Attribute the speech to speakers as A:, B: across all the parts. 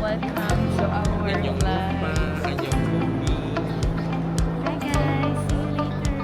A: welcome to our
B: Anyong
A: live.
B: lupa, anyong bumi.
A: Hi guys, see you later.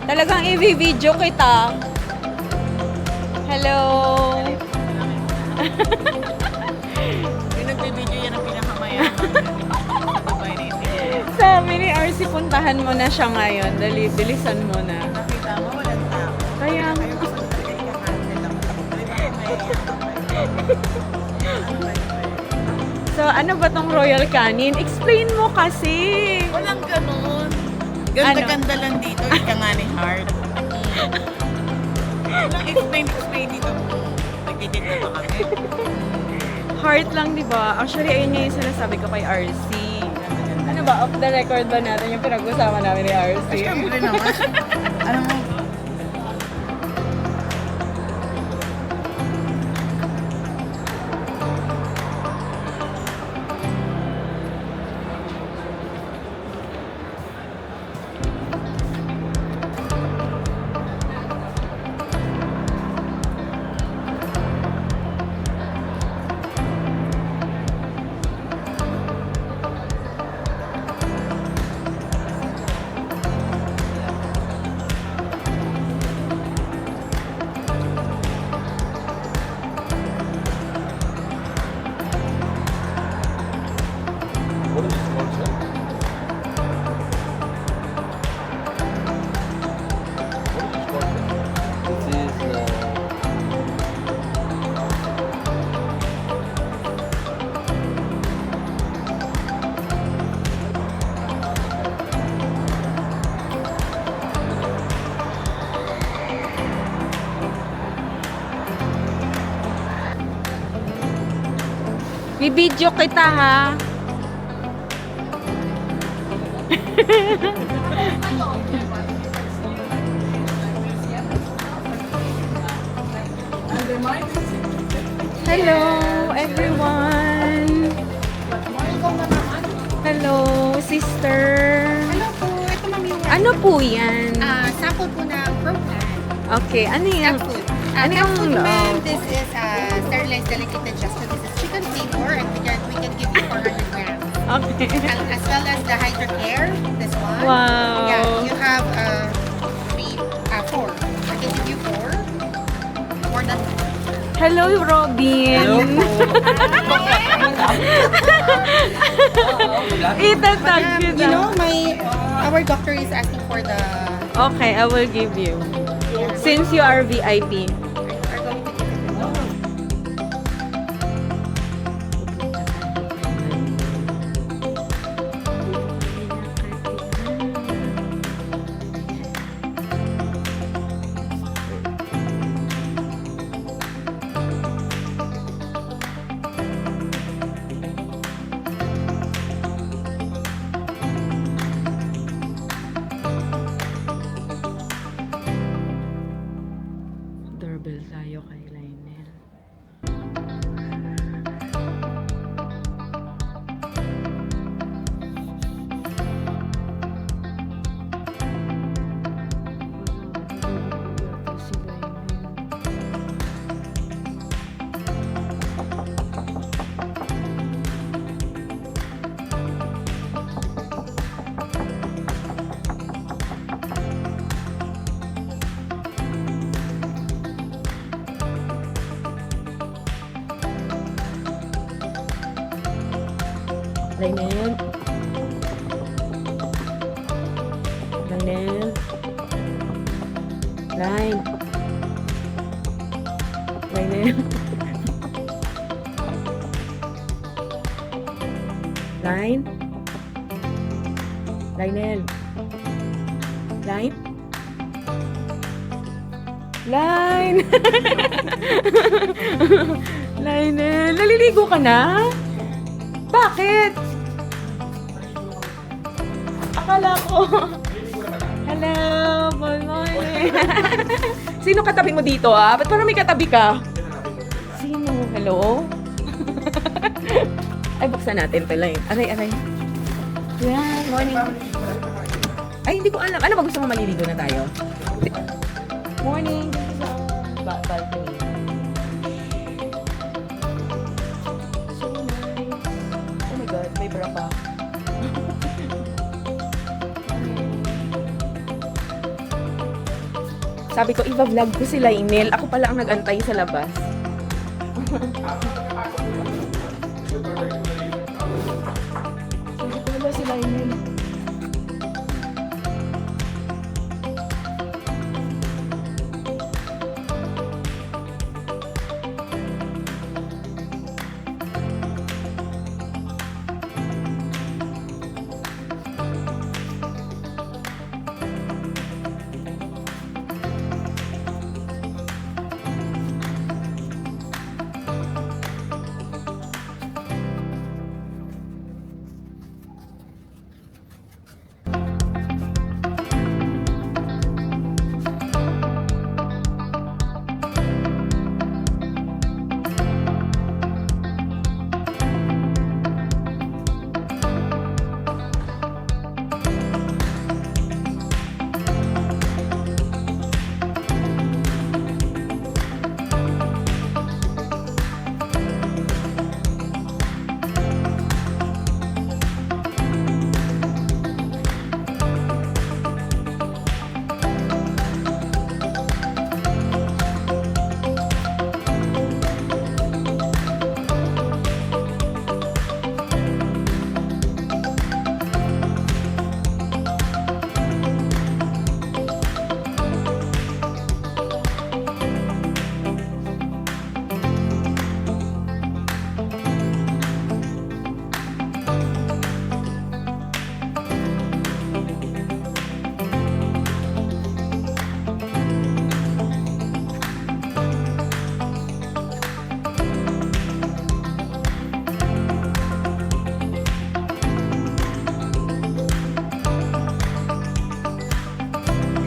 A: Talagang i-video kita. Hello.
C: Yung nagbibideo yan ang pinakamayaman. Dubai na isip.
A: Sabi ni RC, puntahan mo na siya ngayon. Dali, bilisan mo na.
C: Nakita mo, walang tao.
A: Kaya nga.
C: Kayo gusto talaga ika-cancel lang.
A: So, ano ba tong Royal Canin? Explain mo kasi.
C: Walang ganun.
A: Ano?
C: Ganda-ganda lang dito. Ika nga ni Heart. Walang explain dito. Nagdidit na ba kami?
A: Heart lang, di ba? Actually, ayun nga yung sinasabi ko kay RC. Ano ba? Off the record ba natin yung pinag-usapan namin ni RC?
C: Ay, syempre naman. Alam mo,
B: What is this sponsor? What is this sponsor? This is
A: Bibidyo kita ha. Hello everyone. Hello sister.
D: Hello po, ito ma'am yung
A: Ano po yan?
D: sample po ng Propan.
A: Okay, ano yan?
D: Cat food.
A: Ano
D: Cat
A: yung
D: food ma'am,
A: loob?
D: this is sterilized delicate digestion. This is chicken flavor and we can give you 400 grams.
A: Okay.
D: As well as the Hydrocare, this one.
A: Wow.
D: Yeah, you have four. I can give you four. More than
A: Hello Robin. Itatag
D: Ma'am,
A: kita.
D: you know, our doctor is asking for the
A: Okay, I will give you. Since you are VIP.
D: are going to give it to you.
A: Doorbell tayo kay Lionel. Si Lionel. Lainel. Lainel. Line. Lainel. Line. Lainel. Line. Line. Lainel. Naliligo ka na? Bakit? Akala ko. Hello, good morning. Sino katabi mo dito ah? Ba't parang may katabi ka? Sino? Hello? Ay, buksan natin ito lang. Aray, aray. Yeah, morning. Ay, hindi ko alam. Ano ba gusto mo maliligo na tayo? Morning. Dito sa balcony. So nice. Oh my God, may bra pa. Sabi ko, i-vlog ko si Lainel. Ako pala ang nag-antay sa labas. Sabi ko, wala si Lainel.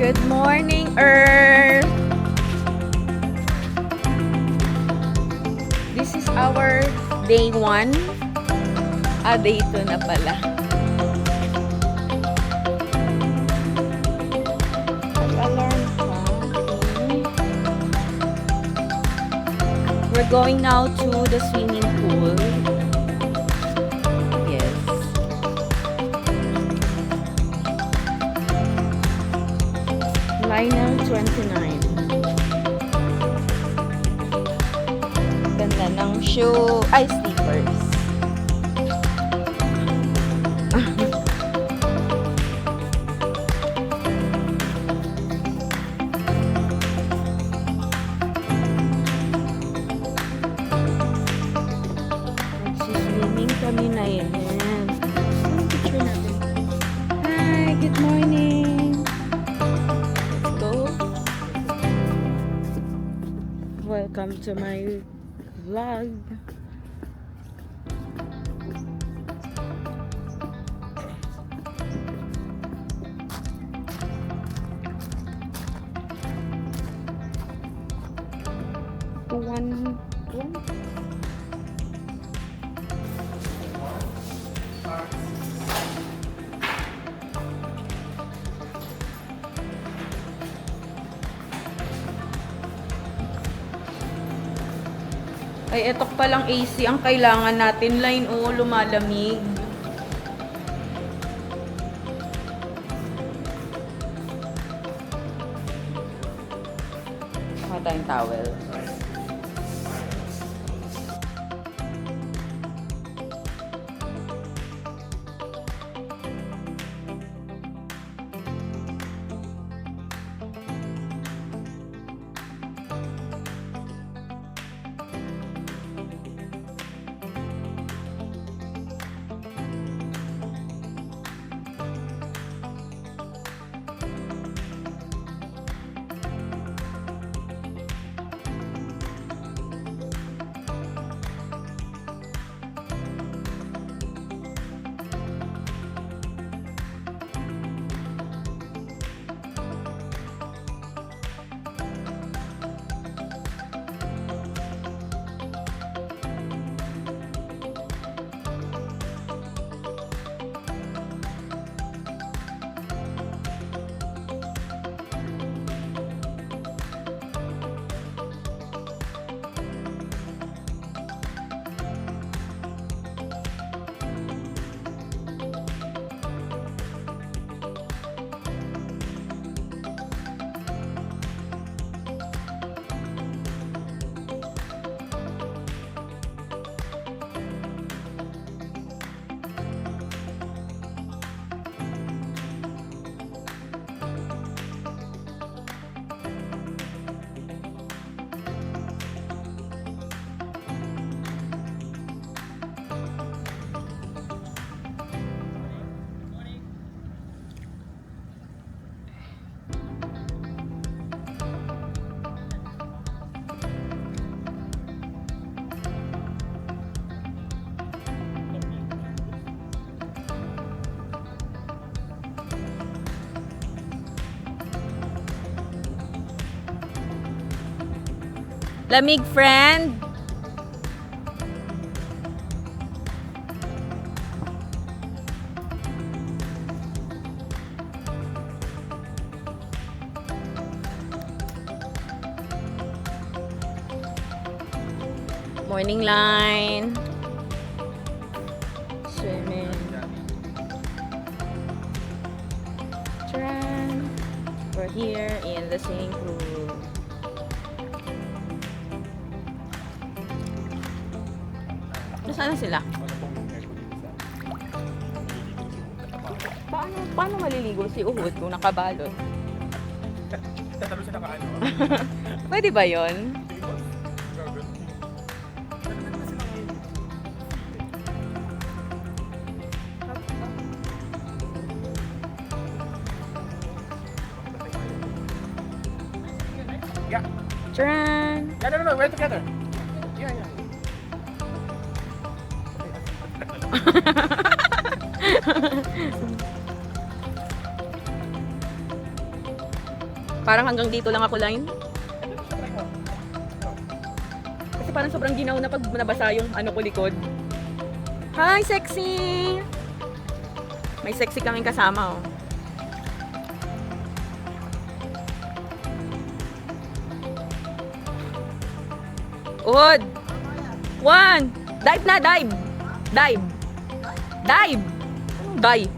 A: Good morning, Earth! This is our day 1. Day 2 na pala. Alarm pa. We're going now to the swimming pool. Yes. Lionel 29. Ganda ng shoe. Ay, slippers. Nagsiswimming kami na yan. Anong picture natin? Hi, good morning. Let's go. Welcome to my vlog. One. Ay, etok palang AC ang kailangan natin. Line, oh, lumalamig. Saka tayong towel. Lamig, friend. Morning line. Swimming. Tran. We're here in the swimming pool. Nasaan na sila? Paano maliligo si Uhud kung nakabalot?
B: Tatalo siya nakaano.
A: Pwede ba yon?
B: Yeah.
A: Tran.
B: Yeah, no, we're together. Yeah.
A: Parang hanggang dito lang ako line. Kasi parang sobrang ginaw na pag nabasa yung ano ko likod. Hi, sexy! May sexy kaming kasama, oh. Uhud! 1! Dive na, dive! Dive! Dive! Anong dive?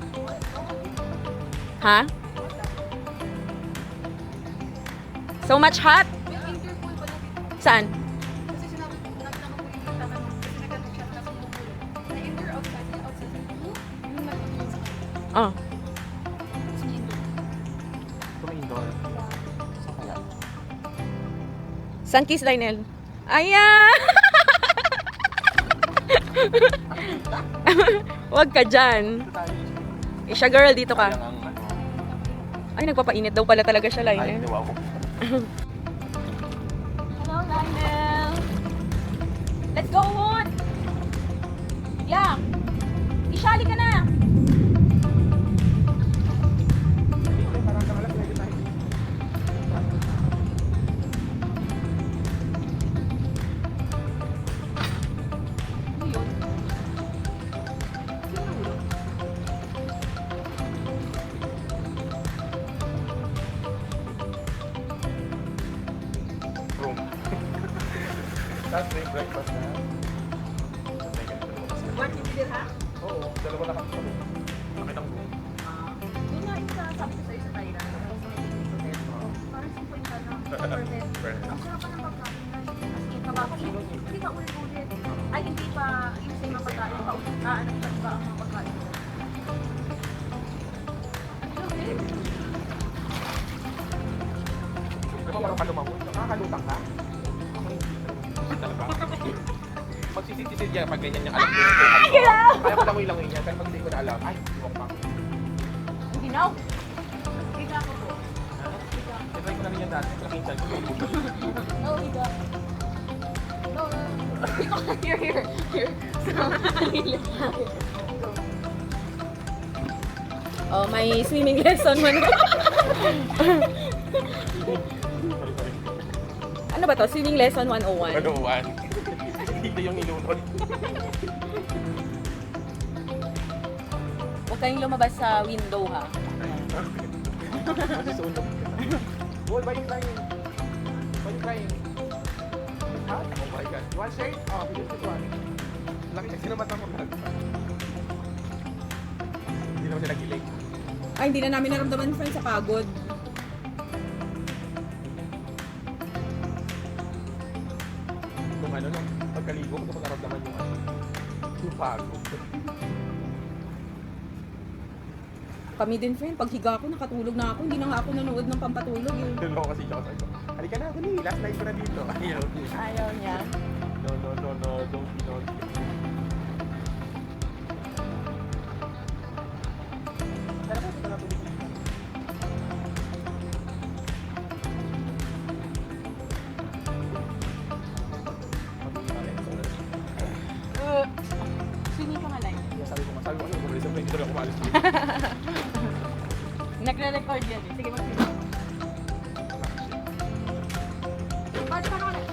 A: Ha? So much hot? Saan?
D: Kasi sinabi ko, nakita ko po yung tatanong. Kasi nagtanong siya kasi yung pool. Na-enter outside sa pool. Yung nagtanong sa kanya.
A: Oh.
D: Tapos may indoor.
B: Tumindor.
A: Sunkiss, Lionel. Ayan! Huwag ka dyan. Isha girl, dito ka. Ay, nagpapainit daw pala talaga siya,
B: Ay,
A: Lionel.
B: wow.
A: Hello, Lionel. Let's go, Wood! Yeah! Ishali ka na!
B: Room. Tapos may breakfast na.
A: What, hindi din, ha?
B: Oo, dalawa na kami sa room. Nakitang room.
A: Yun nga yung sabi ko sa'yo sa Thailand. Parang 2.5 lang per head. Ang sarap pa ng pagkain na hindi pa ulit-ulit. Ay, hindi pa yung same ang pagkain. Ano pa iba ang mga pagkain.
B: Di ba parang kalumamon? Nakakalutang ka? Talaga? Magsisitisid yan pag ganyan yung alam ko. Kaya ko lang ilangoy niya. Pero pag hindi ko na alam, ay, iwak pa.
A: Ang ginaw. Higa ko po.
B: Try ko na rin yan dati. Nakinsan ko.
A: No, higa. No. Here. Oh, may swimming lesson man. Ano ba to? Swimming lesson 101.
B: Ano, one. Dito yung ilunod.
A: Huwag kayong lumabas sa window, ha?
B: Masisunog. Boy, why you crying? Why you crying? Ha? Oh my God. You want shade? Oh, this one. Laki kasi naman ang vlog. Hindi naman sila kilig.
A: Ay, hindi na namin naramdaman, friend, sa pagod.
B: Kung ano, nung pagkaligo, kung naramdaman yung ano, yung pagod.
A: Kami din, friend. Pag higa ako, nakatulog na ako. Hindi na nga ako nanood ng pampatulog, eh.
B: Doon ako kasi siya kasi. Halika na, dali. Last night ko na dito. Ayaw.
A: Ayaw niya.
B: No, don't be naughty. Tara, ito na tuloy.
A: Swimming ka nga, Lai.
B: Sabi ko kasi kung isa pa, hindi tuloy ako maalis dito.
A: Nagre-record yan, eh. Sige, mag-swimming. Balik ka na ulit.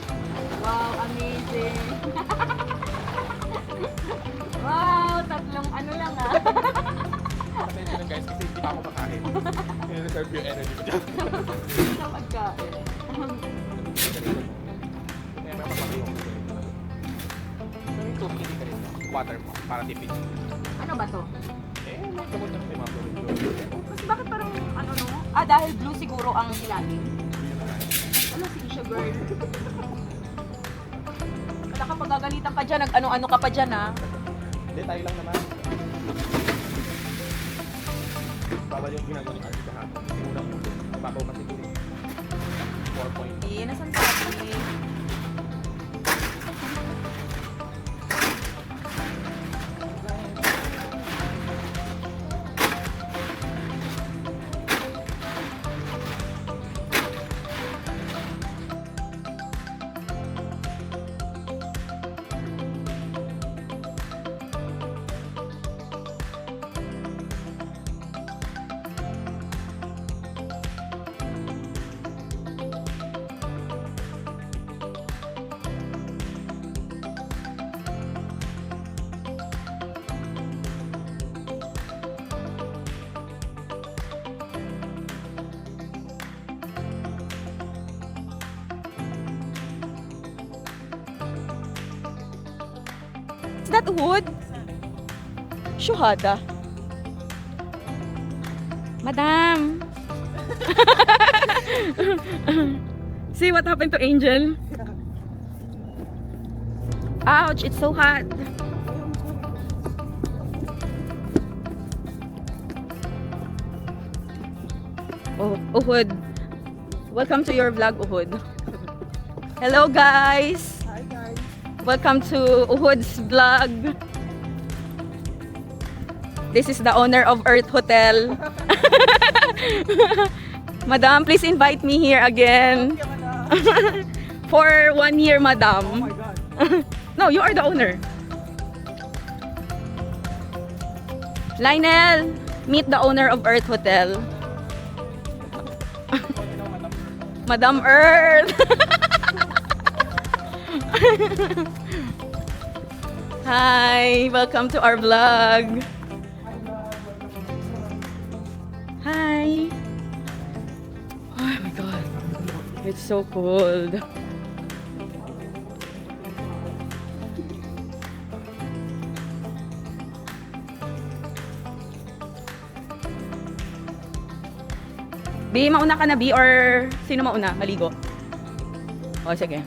A: Wow, tatlong ano lang ah.
B: Pasensya na guys, kasi hindi pa ako makain. I-reserve yung energy ko dyan.
A: Sa pagkain.
B: May mapapakay ko. Yung tubig hindi ka rin. Water mo, para tipid.
A: Ano ba to?
B: Eh, may gamot na may mga fluoride.
A: Kasi bakit parang ano no? Ah, dahil blue siguro ang ilalim. Ano si Isha girl? Wala ka pagagalitan ka dyan, nag-ano-ano ka pa dyan ah.
B: Hindi, tayo lang naman. Bawal yung ginagawa ni Archie kahapon. Yung unang ulo. Babaw kasi ito. 4 point.
A: Eh, nasan ka eh? Is that wood? Shuhada. Madam. See what happened to Angel? Ouch, it's so hot. Oh, Uhud. Welcome to your vlog, Uhud. Hello, guys.
C: Hi guys.
A: Welcome to Uhud's vlog. This is the owner of Earth Hotel. Madam, please invite me here again. For 1 year, madam.
C: Oh my god.
A: No, you are the owner. Lionel, meet the owner of Earth Hotel. Madam Earth. Hi, welcome to our vlog. Hi. Oh my god. It's so cold. B, mauna ka na B or sino mauna? Maligo? O, sige.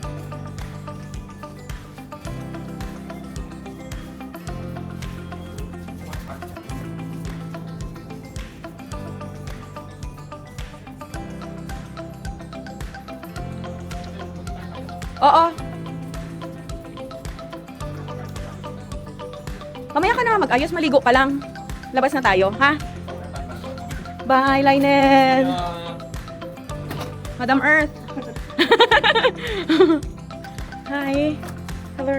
A: Oo. Mamaya ka na mag-ayos, maligo ka lang. Labas na tayo, ha? Bye, Lionel. Madam Earth. Hi. Hello.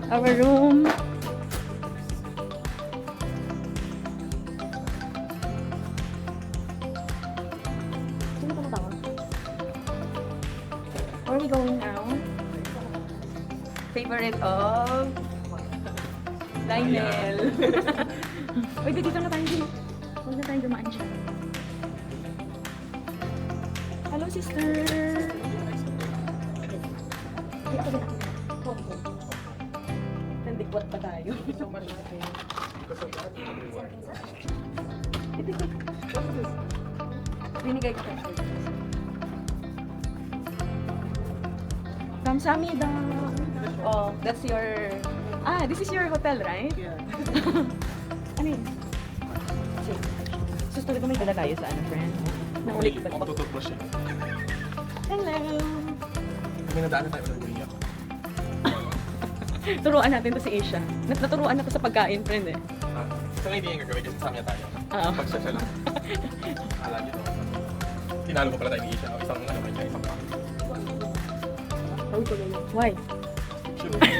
A: Our room. Sino tumatawa? Where are we going now? Favorite of Lionel. Uy, dito na tayo din. Huwag na tayo dumaan dyan. Hello, sister. Ay, ako din ako. Nandikwat pa tayo. Binigay ko tayo. Kamsahamnida. Oh, that's your... Ah, this is your hotel, right?
C: Yeah.
A: Ano yun? Sus, talaga may dala tayo sa ano, friend? Naulit ba?
B: Mag-toothbrush yun.
A: Hello!
B: May nadaanan tayo ng Korea.
A: Turuan natin to si Asia. Naturuan na to sa pagkain, friend eh.
B: Isa nga hindi yung gagawin kasi samya tayo.
A: Oo.
B: Pagsasya lang. Alam niyo to. Tinalo ko pala tayo ni Isha. Isang ano man niya, isang pack.
A: Why?
B: She will pay.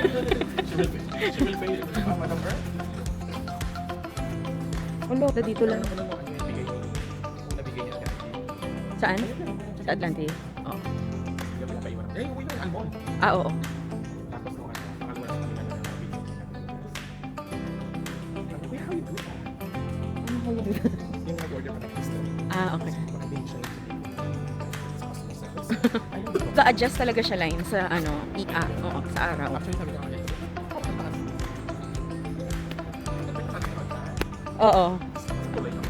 B: She will pay. Madam Earth?
A: Ulo, dito lang.
B: Ano mo? Ano yung bigay mo? Una bigay niya sa Atlantic.
A: Saan? Sa Atlantic. Oh.
B: Gabi na kayo. Eh, uwi yung album.
E: Ah, oo.
B: Tapos nung ano, nakaliwa na kami na video. Sabi ko, how you do that?
E: Ano kayo dito?
B: Yung nag-order pa ng Crystal.
E: Ah, okay.
B: Baka din siya sa customer service. Ayun, di ba?
E: Ka-adjust talaga siya line sa ano, oo, sa araw.
B: Actually, sabi ko kanya, oh, ang taas. Sabi ko, sabi ko, ang taas.
E: Oo.
B: Kulay lang.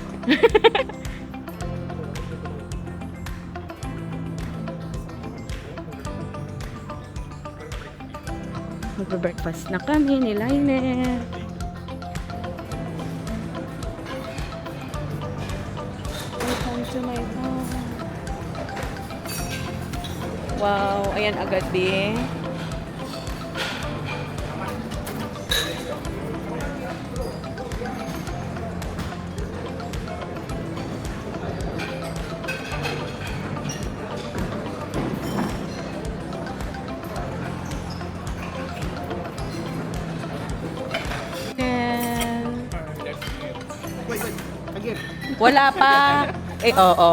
E: Magbe-breakfast na kami ni Liner. Welcome to my home. Wow, ayan agad din.
B: Wait, again.
E: Wala pa. Eh, oo.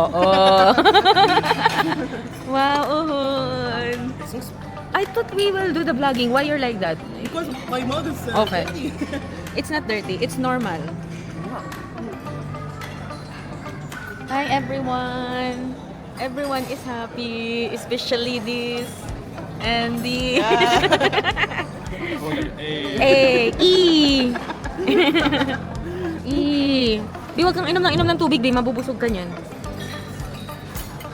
E: Wow, uhod. I thought we will do the vlogging. Why you're like that?
C: Because my mother said.
E: Okay. It's not dirty. It's normal. Hi, everyone. Everyone is happy, especially this and the E. E. Di, wag kang inom ng tubig, di mabubusog ka niyan.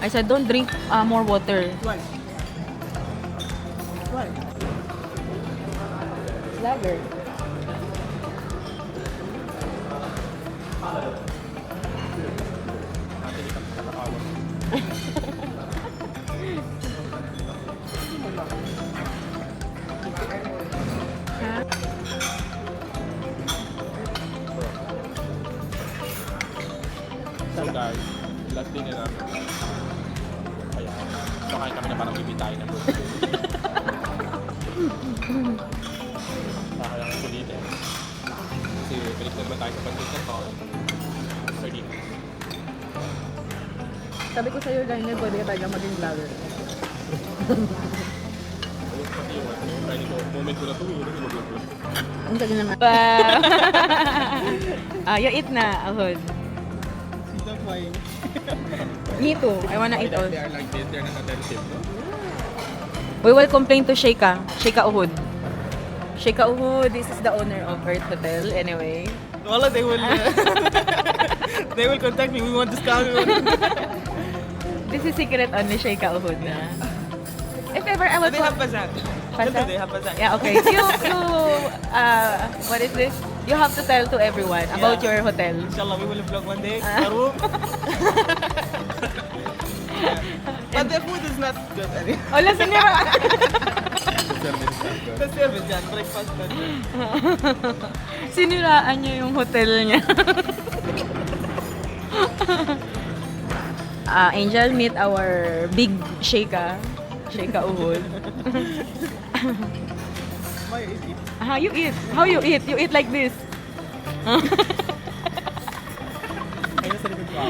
E: I said, don't drink more water.
C: Why? Why?
E: Lager.
B: So guys, last dinner namin. Kaya, nakain kami na parang bibitayin ng buhay. Kaya lang sulitin. Kasi balik na naman tayo sa pansit ng tao. Sardines.
E: Sabi ko sa'yo, Liner, pwede ka talaga maging vlogger.
B: Ayun pati yung ano, try ko, moment ko na ito, yun yung mag-vlog.
E: Ang sabi naman. Wow! You eat na, ahod.
C: That's why.
E: Me too. I wanna eat
B: They
E: also.
B: are like this, they're not attentive, no?
E: We will complain to Sheikha. Sheikha Uhud. Sheikha Uhud, this is the owner of Earth Hotel. Anyway.
C: Wala, they will. They will contact me. We want discount.
E: This is secret on ni Sheikha Uhud na. If ever I will
C: They have bazaar.
E: Bazaar?
C: They have bazaar.
E: Yeah, okay. What is this? You have to tell to everyone about
C: Yeah.
E: your hotel.
C: Inshallah, we will vlog one day. Room. But the food is not good.
E: Oh, listen nyo.
C: The service, yeah, breakfast.
E: Siniraan niya yung hotel niya. Angel, meet our big Sheikha. Sheikha Uhud.
C: Why is it?
E: How you eat? How you eat? You eat like this.
C: Ayun sa likod ko.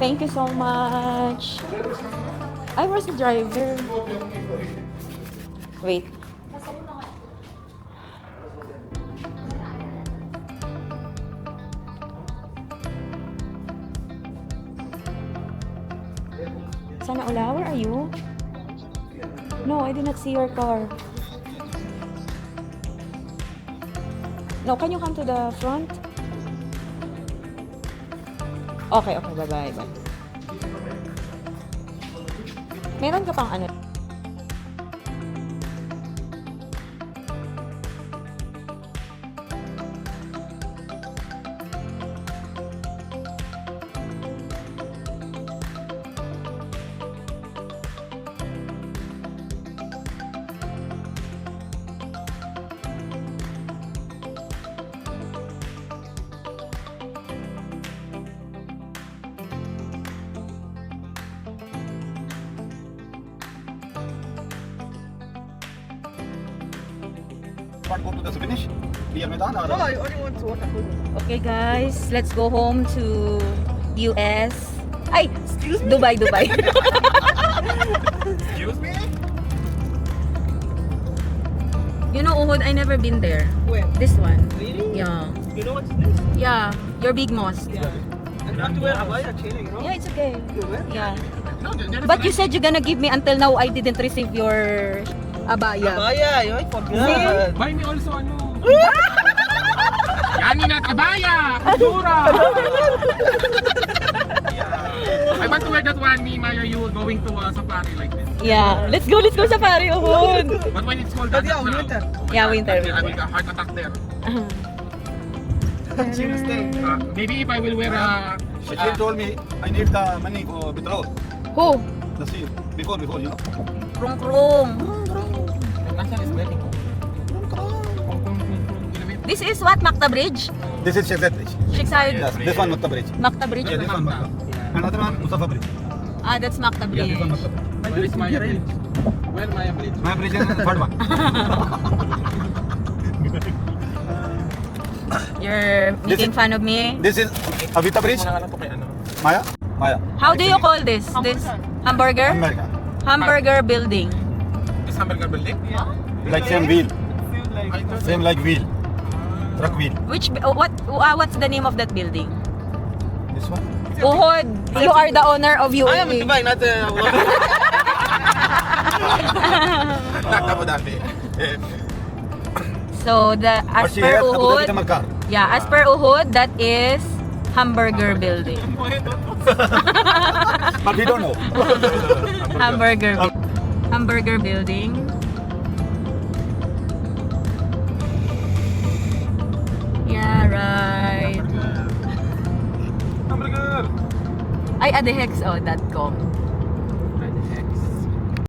E: Thank you so much. I was the driver. Wait. Sana Ula, where are you? No, I did not see your car. No, can you come to the front? Okay, bye-bye. Bye. Meron ka pang ano?
F: Go to the finish. Clear Medan.
C: No, I only want to watch a food.
E: Okay guys, let's go home to US. Ay, Dubai.
B: Excuse me?
E: You know, Uhud, I never been there.
C: Where?
E: This one.
C: Really?
E: Yeah.
C: You know what's this?
E: Yeah, your big mosque.
C: Yeah. And not to wear abaya, chilling, no?
E: Yeah, it's okay.
C: You wear?
E: Yeah.
B: No, there is
E: But you said you're gonna give me until now I didn't receive your abaya.
C: Abaya, I forgot.
B: Buy me also ano. Yani na kabaya! Dura! I want to wear that one, me, Maya, you going to safari like this.
E: Yeah. Let's go safari, Uhud.
B: But when it's cold,
C: But
B: that's
C: yeah,
B: now.
C: winter.
B: Oh my
E: Yeah,
B: God,
E: winter,
B: I will
E: winter.
B: get a heart attack there.
C: She will stay.
B: Maybe if I will wear a...
F: She told me I need the money for petrol.
E: Who?
F: The seal. Before, you know.
E: Krong.
B: Nasaan is wedding ko?
E: This is what? Makta Bridge?
F: This is Sheikh Zayed Bridge.
E: Sheikh Zayed.
F: Yes, this one Makta Bridge.
E: Makta Bridge?
F: Yeah, this one Makta. Another one Mustafa Bridge.
E: Ah, that's Makta
F: Yeah, this one
E: Bridge.
F: Mustafa.
B: Where is Maya Bridge? Where Maya Bridge?
F: My bridge is third one.
E: You're making fun of me?
F: This is Avita Bridge.
B: Muna ka lang to kay ano.
F: Maya.
E: How do you call this? This hamburger?
F: America.
E: Hamburger building.
B: Is Hamburger Building?
F: Like same wheel.
B: I thought
F: Same like wheel. Truck wheel.
E: What's the name of that building?
F: This one.
E: Uhud, you are the owner of
C: I am in
E: UAE.
C: Dubai, not
B: Not Abu Dhabi.
E: So as
F: But she
E: per
F: has Abu Dhabi
E: Uhud,
F: Tamakar.
E: yeah, as per Uhud, that is hamburger building.
F: But we don't know.
E: Hamburger building. Yeah, right.
B: Hamburger!
E: Ay, adehexo.com.